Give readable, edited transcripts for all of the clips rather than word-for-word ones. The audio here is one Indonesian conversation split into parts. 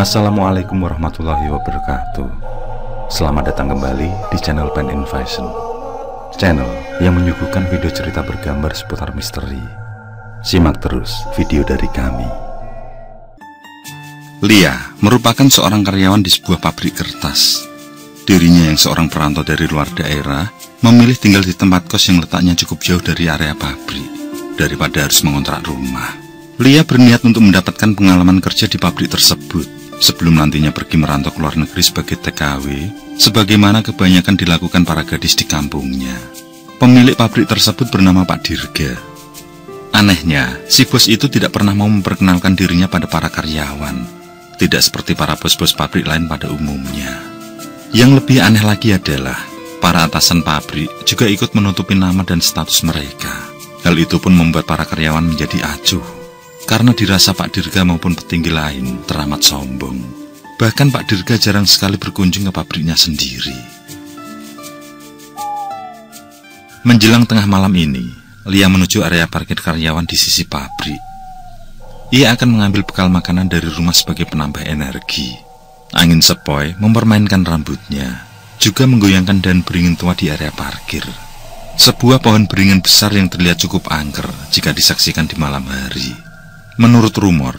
Assalamualaikum warahmatullahi wabarakatuh. Selamat datang kembali di channel Pen in Fashion, channel yang menyuguhkan video cerita bergambar seputar misteri. Simak terus video dari kami. Lia merupakan seorang karyawan di sebuah pabrik kertas. Dirinya yang seorang perantau dari luar daerah memilih tinggal di tempat kos yang letaknya cukup jauh dari area pabrik daripada harus mengontrak rumah. Lia berniat untuk mendapatkan pengalaman kerja di pabrik tersebut sebelum nantinya pergi merantau ke luar negeri sebagai TKW, sebagaimana kebanyakan dilakukan para gadis di kampungnya. Pemilik pabrik tersebut bernama Pak Dirga. Anehnya, si bos itu tidak pernah mau memperkenalkan dirinya pada para karyawan, tidak seperti para bos-bos pabrik lain pada umumnya. Yang lebih aneh lagi adalah, para atasan pabrik juga ikut menutupi nama dan status mereka. Hal itu pun membuat para karyawan menjadi acuh, karena dirasa Pak Dirga maupun petinggi lain teramat sombong. Bahkan Pak Dirga jarang sekali berkunjung ke pabriknya sendiri. Menjelang tengah malam ini, Lia menuju area parkir karyawan di sisi pabrik. Ia akan mengambil bekal makanan dari rumah sebagai penambah energi. Angin sepoi mempermainkan rambutnya, juga menggoyangkan daun beringin tua di area parkir. Sebuah pohon beringin besar yang terlihat cukup angker jika disaksikan di malam hari. Menurut rumor,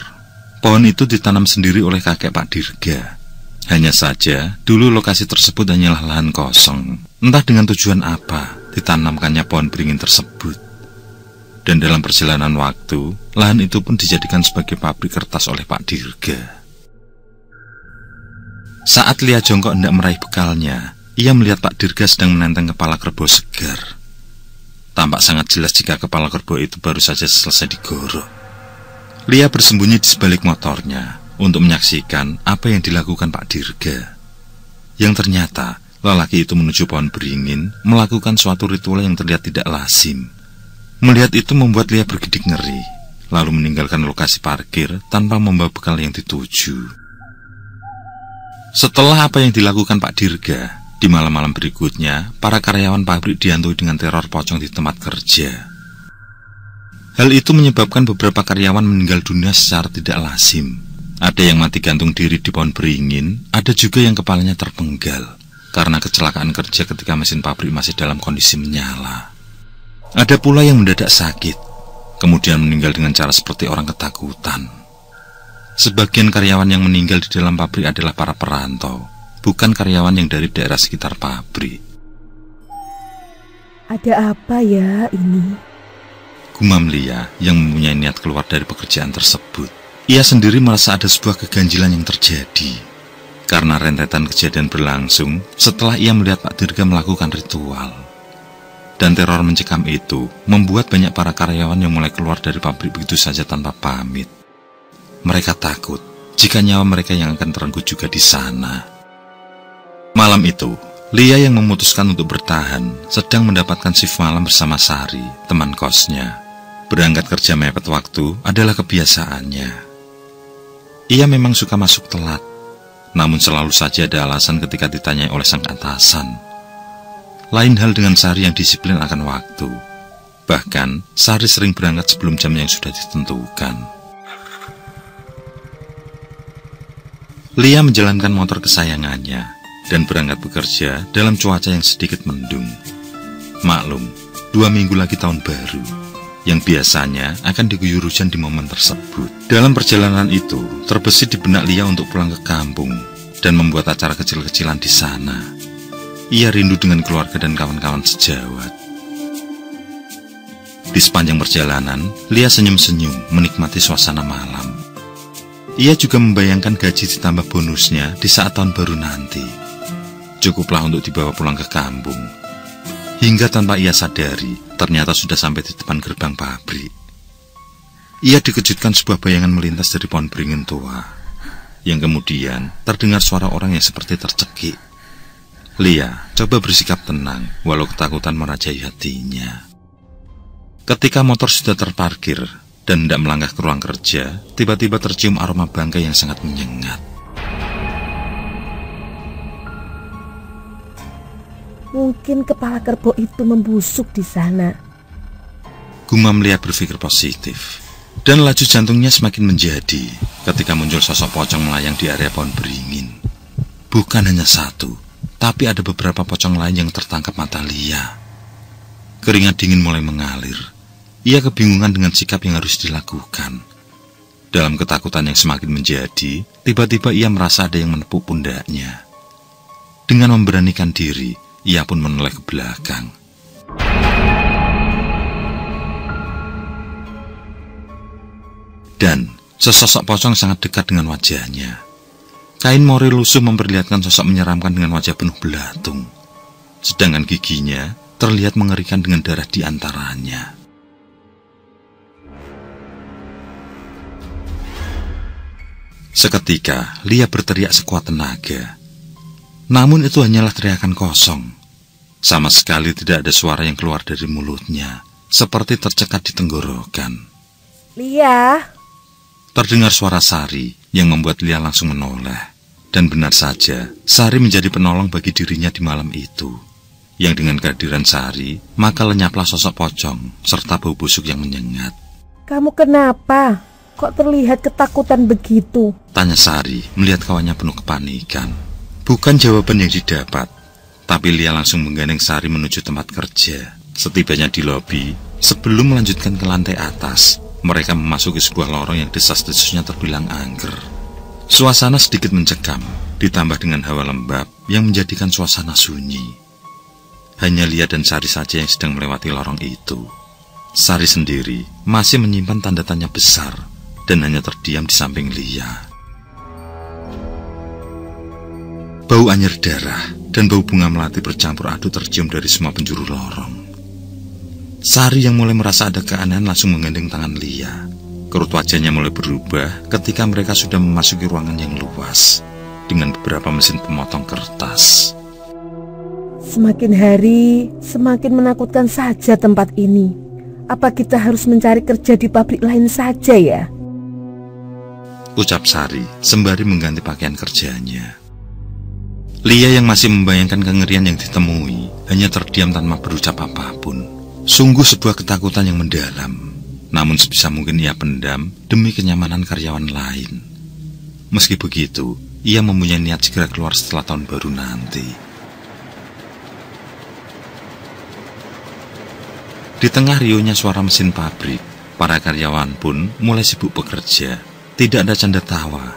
pohon itu ditanam sendiri oleh kakek Pak Dirga. Hanya saja, dulu lokasi tersebut hanyalah lahan kosong. Entah dengan tujuan apa ditanamkannya pohon beringin tersebut. Dan dalam perjalanan waktu, lahan itu pun dijadikan sebagai pabrik kertas oleh Pak Dirga. Saat Lia jongkok hendak meraih bekalnya, ia melihat Pak Dirga sedang menenteng kepala kerbau segar. Tampak sangat jelas jika kepala kerbau itu baru saja selesai digorok. Lia bersembunyi di sebalik motornya untuk menyaksikan apa yang dilakukan Pak Dirga. Yang ternyata, lelaki itu menuju pohon beringin melakukan suatu ritual yang terlihat tidak lazim. Melihat itu membuat Lia bergidik ngeri, lalu meninggalkan lokasi parkir tanpa membawa bekal yang dituju. Setelah apa yang dilakukan Pak Dirga, di malam-malam berikutnya, para karyawan pabrik dihantui dengan teror pocong di tempat kerja. Hal itu menyebabkan beberapa karyawan meninggal dunia secara tidak lazim. Ada yang mati gantung diri di pohon beringin, ada juga yang kepalanya terpenggal karena kecelakaan kerja ketika mesin pabrik masih dalam kondisi menyala. Ada pula yang mendadak sakit, kemudian meninggal dengan cara seperti orang ketakutan. Sebagian karyawan yang meninggal di dalam pabrik adalah para perantau, bukan karyawan yang dari daerah sekitar pabrik. Ada apa ya ini? Gumam Lia yang mempunyai niat keluar dari pekerjaan tersebut. Ia sendiri merasa ada sebuah keganjilan yang terjadi, karena rentetan kejadian berlangsung setelah ia melihat Pak Dirga melakukan ritual. Dan teror mencekam itu membuat banyak para karyawan yang mulai keluar dari pabrik begitu saja tanpa pamit. Mereka takut jika nyawa mereka yang akan terenggut juga di sana. Malam itu, Lia yang memutuskan untuk bertahan sedang mendapatkan shift malam bersama Sari, teman kosnya. Berangkat kerja mepet waktu adalah kebiasaannya. Ia memang suka masuk telat, namun selalu saja ada alasan ketika ditanyai oleh sang atasan. Lain hal dengan Sari yang disiplin akan waktu. Bahkan, Sari sering berangkat sebelum jam yang sudah ditentukan. Lia menjalankan motor kesayangannya dan berangkat bekerja dalam cuaca yang sedikit mendung. Maklum, 2 minggu lagi tahun baru, yang biasanya akan diguyur hujan di momen tersebut. Dalam perjalanan itu, terbesit di benak Lia untuk pulang ke kampung dan membuat acara kecil-kecilan di sana. Ia rindu dengan keluarga dan kawan-kawan sejawat. Di sepanjang perjalanan, Lia senyum-senyum menikmati suasana malam. Ia juga membayangkan gaji ditambah bonusnya di saat tahun baru nanti. Cukuplah untuk dibawa pulang ke kampung. Hingga tanpa ia sadari, ternyata sudah sampai di depan gerbang pabrik. Ia dikejutkan sebuah bayangan melintas dari pohon beringin tua, yang kemudian terdengar suara orang yang seperti tercekik. Lia coba bersikap tenang, walau ketakutan merajai hatinya. Ketika motor sudah terparkir dan hendak melangkah ke ruang kerja, tiba-tiba tercium aroma bangkai yang sangat menyengat. Mungkin kepala kerbau itu membusuk di sana. Gumam Lia berpikir positif, dan laju jantungnya semakin menjadi ketika muncul sosok pocong melayang di area pohon beringin. Bukan hanya satu, tapi ada beberapa pocong lain yang tertangkap mata Lia. Keringat dingin mulai mengalir. Ia kebingungan dengan sikap yang harus dilakukan. Dalam ketakutan yang semakin menjadi, tiba-tiba ia merasa ada yang menepuk pundaknya. Dengan memberanikan diri, ia pun menoleh ke belakang. Dan sesosok pocong sangat dekat dengan wajahnya. Kain mori lusuh memperlihatkan sosok menyeramkan dengan wajah penuh belatung. Sedangkan giginya terlihat mengerikan dengan darah di antaranya. Seketika, Lia berteriak sekuat tenaga. Namun itu hanyalah teriakan kosong. Sama sekali tidak ada suara yang keluar dari mulutnya, seperti tercekat di tenggorokan. Lia. Terdengar suara Sari yang membuat Lia langsung menoleh. Dan benar saja, Sari menjadi penolong bagi dirinya di malam itu. Yang dengan kehadiran Sari, maka lenyaplah sosok pocong, serta bau busuk yang menyengat. Kamu kenapa? Kok terlihat ketakutan begitu? Tanya Sari, melihat kawannya penuh kepanikan. Bukan jawaban yang didapat, tapi Lia langsung menggandeng Sari menuju tempat kerja. Setibanya di lobi, sebelum melanjutkan ke lantai atas, mereka memasuki sebuah lorong yang desas-desusnya terbilang angker. Suasana sedikit mencekam, ditambah dengan hawa lembab yang menjadikan suasana sunyi. Hanya Lia dan Sari saja yang sedang melewati lorong itu. Sari sendiri masih menyimpan tanda tanya besar dan hanya terdiam di samping Lia. Bau anyir darah dan bau bunga melati bercampur aduk tercium dari semua penjuru lorong. Sari yang mulai merasa ada keanehan langsung menggandeng tangan Lia. Kerut wajahnya mulai berubah ketika mereka sudah memasuki ruangan yang luas dengan beberapa mesin pemotong kertas. Semakin hari, semakin menakutkan saja tempat ini. Apa kita harus mencari kerja di pabrik lain saja ya? Ucap Sari sembari mengganti pakaian kerjanya. Lia yang masih membayangkan kengerian yang ditemui hanya terdiam tanpa berucap apapun. Sungguh sebuah ketakutan yang mendalam. Namun sebisa mungkin ia pendam demi kenyamanan karyawan lain. Meski begitu, ia mempunyai niat segera keluar setelah tahun baru nanti. Di tengah riuhnya suara mesin pabrik, para karyawan pun mulai sibuk bekerja. Tidak ada canda tawa.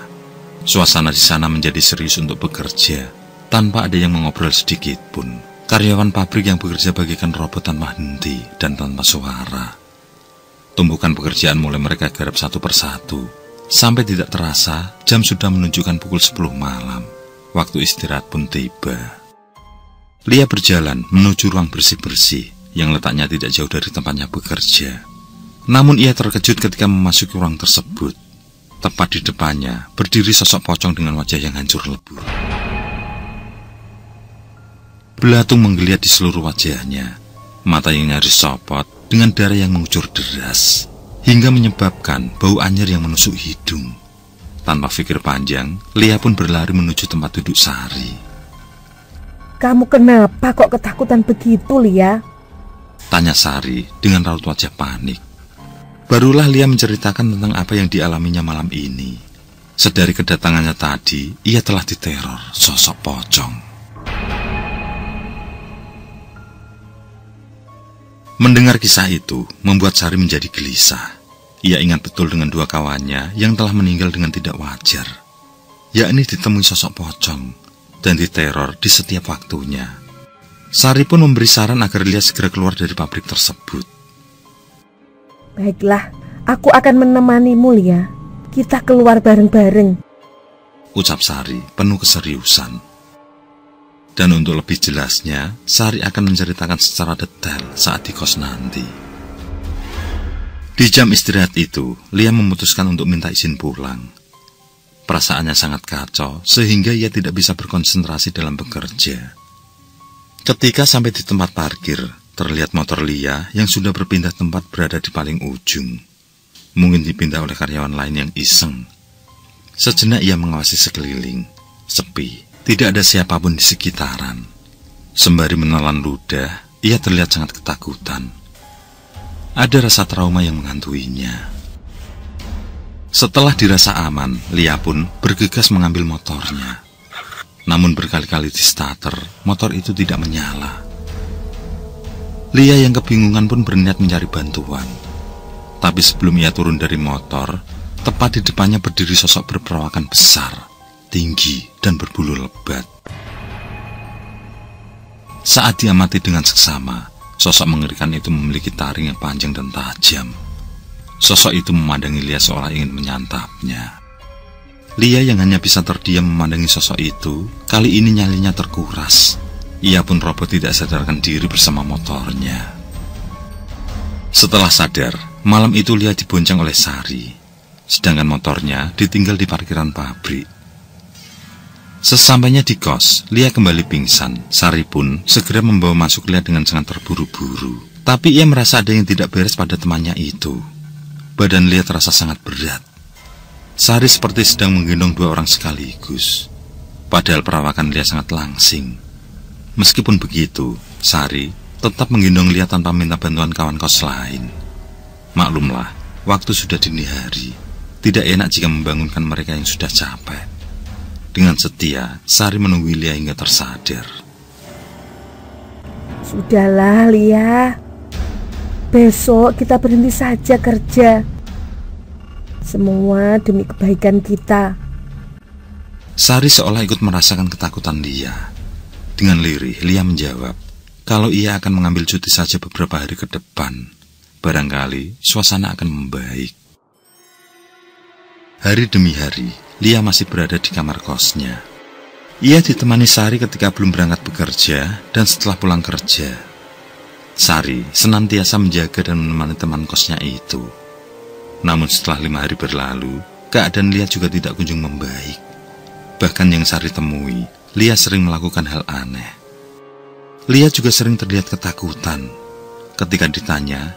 Suasana di sana menjadi serius untuk bekerja, tanpa ada yang mengobrol sedikit pun. Karyawan pabrik yang bekerja bagaikan robot tanpa henti dan tanpa suara. Tumpukan pekerjaan mulai mereka garap satu persatu. Sampai tidak terasa, jam sudah menunjukkan pukul 10 malam. Waktu istirahat pun tiba. Lia berjalan menuju ruang bersih-bersih yang letaknya tidak jauh dari tempatnya bekerja. Namun ia terkejut ketika memasuki ruang tersebut. Tepat di depannya berdiri sosok pocong dengan wajah yang hancur lebur. Belatung menggeliat di seluruh wajahnya. Mata yang nyaris copot dengan darah yang mengucur deras, hingga menyebabkan bau anyir yang menusuk hidung. Tanpa pikir panjang, Lia pun berlari menuju tempat duduk Sari. Kamu kenapa kok ketakutan begitu, Lia? Tanya Sari dengan raut wajah panik. Barulah Lia menceritakan tentang apa yang dialaminya malam ini. Sedari kedatangannya tadi, ia telah diteror sosok pocong. Mendengar kisah itu membuat Sari menjadi gelisah. Ia ingat betul dengan dua kawannya yang telah meninggal dengan tidak wajar, yakni ditemui sosok pocong dan diteror di setiap waktunya. Sari pun memberi saran agar Lia segera keluar dari pabrik tersebut. Baiklah, aku akan menemanimu, Lia. Kita keluar bareng-bareng, ucap Sari penuh keseriusan. Dan untuk lebih jelasnya, Sari akan menceritakan secara detail saat di kos nanti. Di jam istirahat itu, Lia memutuskan untuk minta izin pulang. Perasaannya sangat kacau, sehingga ia tidak bisa berkonsentrasi dalam bekerja. Ketika sampai di tempat parkir, terlihat motor Lia yang sudah berpindah tempat berada di paling ujung. Mungkin dipindah oleh karyawan lain yang iseng. Sejenak ia mengawasi sekeliling, sepi. Tidak ada siapapun di sekitaran. Sembari menelan ludah, ia terlihat sangat ketakutan. Ada rasa trauma yang menghantuinya. Setelah dirasa aman, Lia pun bergegas mengambil motornya. Namun berkali-kali di starter, motor itu tidak menyala. Lia yang kebingungan pun berniat mencari bantuan. Tapi sebelum ia turun dari motor, tepat di depannya berdiri sosok berperawakan besar, tinggi, dan berbulu lebat. Saat diamati dengan seksama, sosok mengerikan itu memiliki taring yang panjang dan tajam. Sosok itu memandangi Lia seolah ingin menyantapnya. Lia yang hanya bisa terdiam memandangi sosok itu, kali ini nyalinya terkuras. Ia pun roboh tidak sadarkan diri bersama motornya. Setelah sadar, malam itu Lia dibonceng oleh Sari, sedangkan motornya ditinggal di parkiran pabrik. Sesampainya di kos, Lia kembali pingsan. Sari pun segera membawa masuk Lia dengan sangat terburu-buru. Tapi ia merasa ada yang tidak beres pada temannya itu. Badan Lia terasa sangat berat. Sari seperti sedang menggendong dua orang sekaligus. Padahal perawakan Lia sangat langsing. Meskipun begitu, Sari tetap menggendong Lia tanpa minta bantuan kawan kos lain. Maklumlah, waktu sudah dini hari. Tidak enak jika membangunkan mereka yang sudah capek. Dengan setia, Sari menunggu Lia hingga tersadar. Sudahlah, Lia. Besok kita berhenti saja kerja. Semua demi kebaikan kita. Sari seolah ikut merasakan ketakutan Lia. Dengan lirih, Lia menjawab, kalau ia akan mengambil cuti saja beberapa hari ke depan. Barangkali suasana akan membaik. Hari demi hari, Lia masih berada di kamar kosnya. Ia ditemani Sari ketika belum berangkat bekerja dan setelah pulang kerja. Sari senantiasa menjaga dan menemani teman kosnya itu. Namun setelah 5 hari berlalu, keadaan Lia juga tidak kunjung membaik. Bahkan yang Sari temui, Lia sering melakukan hal aneh. Lia juga sering terlihat ketakutan. Ketika ditanya,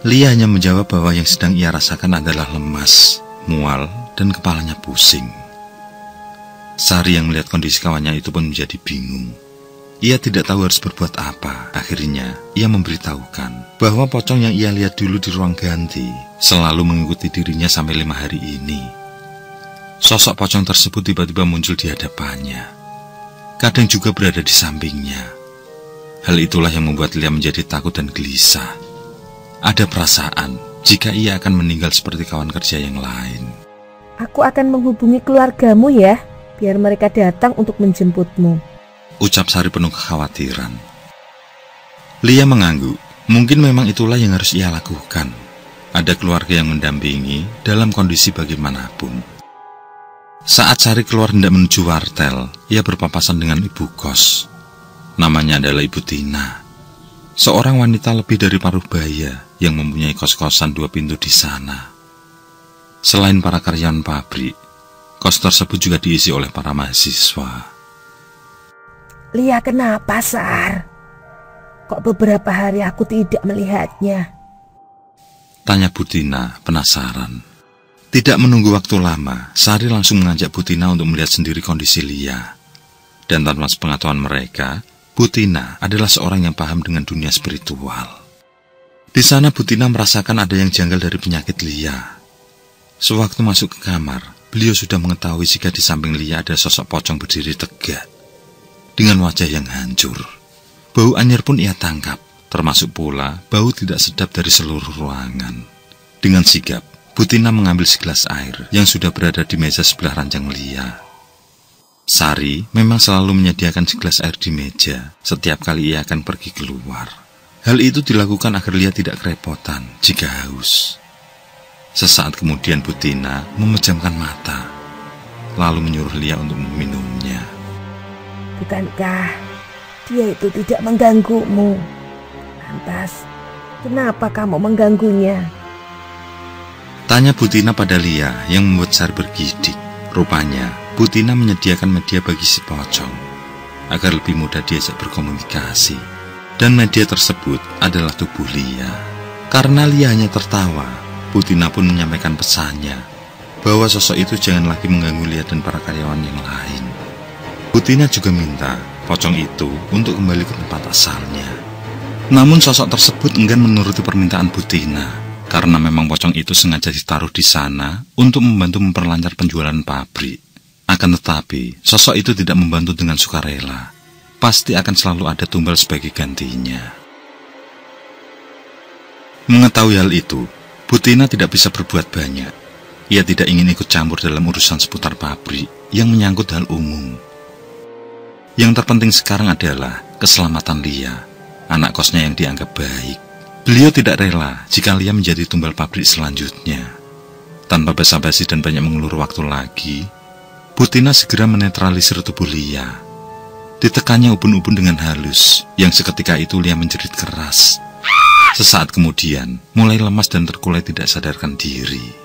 Lia hanya menjawab bahwa yang sedang ia rasakan adalah lemas, mual, dan kepalanya pusing. Sari yang melihat kondisi kawannya itu pun menjadi bingung. Ia tidak tahu harus berbuat apa. Akhirnya, ia memberitahukan bahwa pocong yang ia lihat dulu di ruang ganti selalu mengikuti dirinya sampai 5 hari ini. Sosok pocong tersebut tiba-tiba muncul di hadapannya. Kadang juga berada di sampingnya. Hal itulah yang membuat Lia menjadi takut dan gelisah. Ada perasaan jika ia akan meninggal seperti kawan kerja yang lain. Aku akan menghubungi keluargamu ya, biar mereka datang untuk menjemputmu, ucap Sari penuh kekhawatiran. Lia mengangguk. Mungkin memang itulah yang harus ia lakukan. Ada keluarga yang mendampingi dalam kondisi bagaimanapun. Saat Sari keluar hendak menuju wartel, ia berpapasan dengan ibu kos. Namanya adalah Ibu Tina. Seorang wanita lebih dari paruh baya yang mempunyai kos-kosan 2 pintu di sana. Selain para karyawan pabrik, kos tersebut juga diisi oleh para mahasiswa. Lia, kenapa, Sar? Kok beberapa hari aku tidak melihatnya? Tanya Bu Tina penasaran. Tidak menunggu waktu lama, Sari langsung mengajak Bu Tina untuk melihat sendiri kondisi Lia. Dan tanpa sepengetahuan mereka, Bu Tina adalah seorang yang paham dengan dunia spiritual. Di sana Bu Tina merasakan ada yang janggal dari penyakit Lia. Sewaktu masuk ke kamar, beliau sudah mengetahui jika di samping Lia ada sosok pocong berdiri tegak dengan wajah yang hancur. Bau anyir pun ia tangkap, termasuk pula bau tidak sedap dari seluruh ruangan. Dengan sigap, Bu Tina mengambil segelas air yang sudah berada di meja sebelah ranjang Lia. Sari memang selalu menyediakan segelas air di meja setiap kali ia akan pergi keluar. Hal itu dilakukan agar Lia tidak kerepotan jika haus. Sesaat kemudian Bu Tina memejamkan mata, lalu menyuruh Lia untuk meminumnya. Bukankah dia itu tidak mengganggumu? Lantas, kenapa kamu mengganggunya? Tanya Bu Tina pada Lia yang membuat Sari bergidik. Rupanya, Bu Tina menyediakan media bagi si pocong agar lebih mudah diajak berkomunikasi. Dan media tersebut adalah tubuh Lia. Karena Lia hanya tertawa, Bu Tina pun menyampaikan pesannya bahwa sosok itu jangan lagi mengganggu Lia dan para karyawan yang lain. Bu Tina juga minta pocong itu untuk kembali ke tempat asalnya. Namun sosok tersebut enggan menuruti permintaan Bu Tina karena memang pocong itu sengaja ditaruh di sana untuk membantu memperlancar penjualan pabrik. Akan tetapi, sosok itu tidak membantu dengan sukarela. Pasti akan selalu ada tumbal sebagai gantinya. Mengetahui hal itu, Butina tidak bisa berbuat banyak. Ia tidak ingin ikut campur dalam urusan seputar pabrik yang menyangkut hal umum. Yang terpenting sekarang adalah keselamatan Lia, anak kosnya yang dianggap baik. Beliau tidak rela jika Lia menjadi tumbal pabrik selanjutnya. Tanpa basa-basi dan banyak mengulur waktu lagi, Butina segera menetralisir tubuh Lia. Ditekannya ubun-ubun dengan halus, yang seketika itu Lia menjerit keras. Sesaat kemudian, mulai lemas dan terkulai tidak sadarkan diri.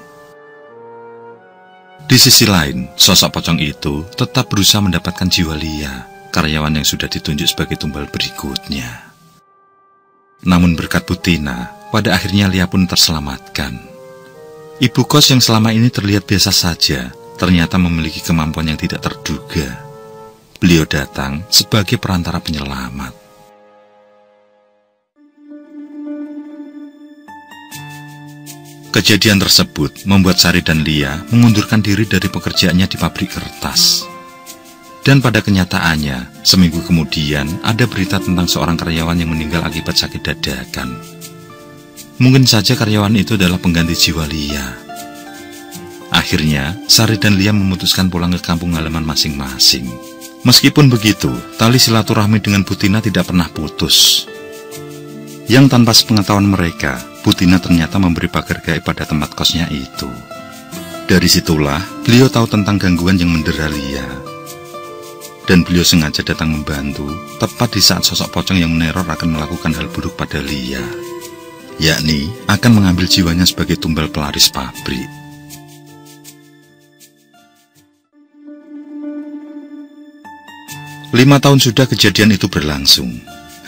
Di sisi lain, sosok pocong itu tetap berusaha mendapatkan jiwa Lia, karyawan yang sudah ditunjuk sebagai tumbal berikutnya. Namun berkat Butina, pada akhirnya Lia pun terselamatkan. Ibu kos yang selama ini terlihat biasa saja, ternyata memiliki kemampuan yang tidak terduga. Beliau datang sebagai perantara penyelamat. Kejadian tersebut membuat Sari dan Lia mengundurkan diri dari pekerjaannya di pabrik kertas. Dan pada kenyataannya, seminggu kemudian ada berita tentang seorang karyawan yang meninggal akibat sakit dadakan. Mungkin saja karyawan itu adalah pengganti jiwa Lia. Akhirnya, Sari dan Lia memutuskan pulang ke kampung halaman masing-masing. Meskipun begitu, tali silaturahmi dengan Butina tidak pernah putus. Yang tanpa sepengetahuan mereka, Butina ternyata memberi pagar gaib pada tempat kosnya itu. Dari situlah, beliau tahu tentang gangguan yang mendera Lia. Dan beliau sengaja datang membantu, tepat di saat sosok pocong yang meneror akan melakukan hal buruk pada Lia, yakni akan mengambil jiwanya sebagai tumbal pelaris pabrik. Lima tahun sudah kejadian itu berlangsung.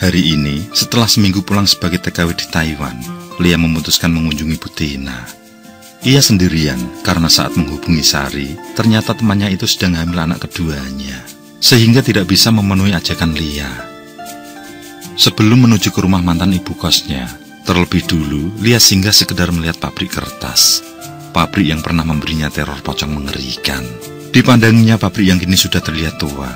Hari ini, setelah seminggu pulang sebagai TKW di Taiwan, Lia memutuskan mengunjungi Butina. Ia sendirian karena saat menghubungi Sari, ternyata temannya itu sedang hamil anak keduanya, sehingga tidak bisa memenuhi ajakan Lia. Sebelum menuju ke rumah mantan ibu kosnya, terlebih dulu Lia singgah sekedar melihat pabrik kertas. Pabrik yang pernah memberinya teror pocong mengerikan. Dipandangnya pabrik yang kini sudah terlihat tua.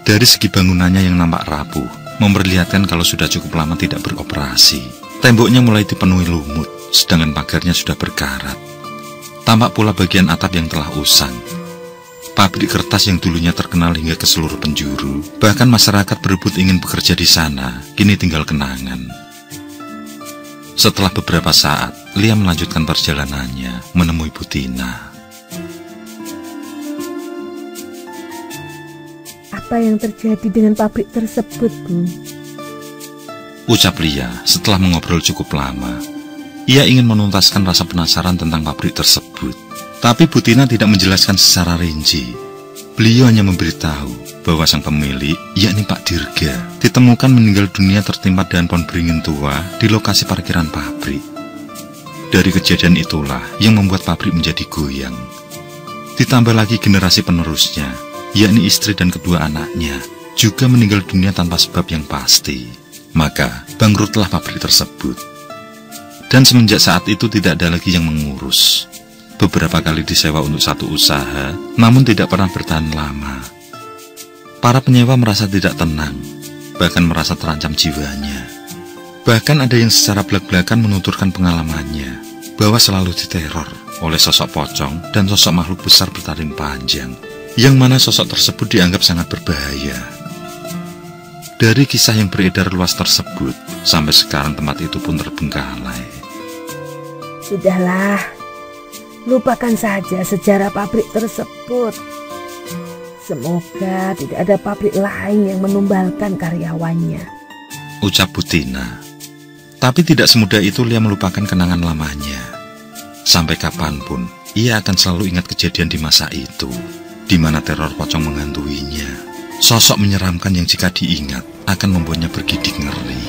Dari segi bangunannya yang nampak rapuh, memperlihatkan kalau sudah cukup lama tidak beroperasi. Temboknya mulai dipenuhi lumut, sedangkan pagarnya sudah berkarat. Tampak pula bagian atap yang telah usang. Pabrik kertas yang dulunya terkenal hingga ke seluruh penjuru, bahkan masyarakat berebut ingin bekerja di sana, kini tinggal kenangan. Setelah beberapa saat, Lia melanjutkan perjalanannya menemui Butina. Apa yang terjadi dengan pabrik tersebut, Bu? Ucap Lia setelah mengobrol cukup lama. Ia ingin menuntaskan rasa penasaran tentang pabrik tersebut. Tapi Butina tidak menjelaskan secara rinci. Beliau hanya memberitahu bahwa sang pemilik, yakni Pak Dirga, ditemukan meninggal dunia tertimpa dahan pohon beringin tua di lokasi parkiran pabrik. Dari kejadian itulah yang membuat pabrik menjadi goyang. Ditambah lagi generasi penerusnya, yakni istri dan kedua anaknya, juga meninggal dunia tanpa sebab yang pasti. Maka bangkrutlah pabrik tersebut. Dan semenjak saat itu tidak ada lagi yang mengurus. Beberapa kali disewa untuk satu usaha, namun tidak pernah bertahan lama. Para penyewa merasa tidak tenang, bahkan merasa terancam jiwanya. Bahkan ada yang secara belak-belakan menuturkan pengalamannya, bahwa selalu diteror oleh sosok pocong dan sosok makhluk besar bertaring panjang, yang mana sosok tersebut dianggap sangat berbahaya. Dari kisah yang beredar luas tersebut, sampai sekarang tempat itu pun terbengkalai. Sudahlah, lupakan saja sejarah pabrik tersebut. Semoga tidak ada pabrik lain yang menumbalkan karyawannya, ucap Butina. Tapi tidak semudah itu Lia melupakan kenangan lamanya. Sampai kapanpun, ia akan selalu ingat kejadian di masa itu, di mana teror pocong menghantuinya. Sosok menyeramkan yang jika diingat, akan membuatnya bergidik ngeri.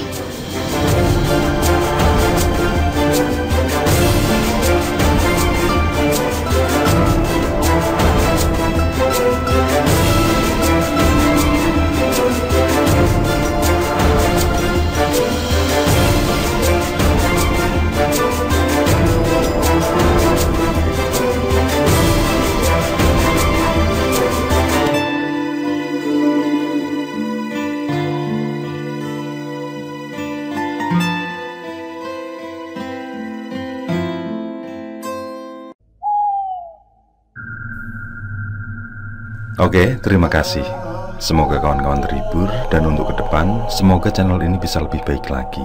Oke, terima kasih. Semoga kawan-kawan terhibur, dan untuk ke depan, semoga channel ini bisa lebih baik lagi.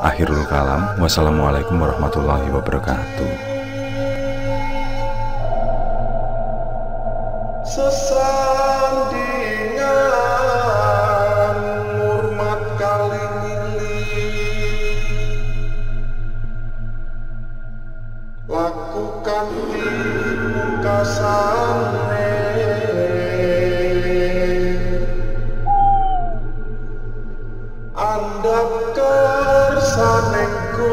Akhirul kalam, wassalamualaikum warahmatullahi wabarakatuh. Sesandingan hormat kali lakukan pungkasane andap kersanengku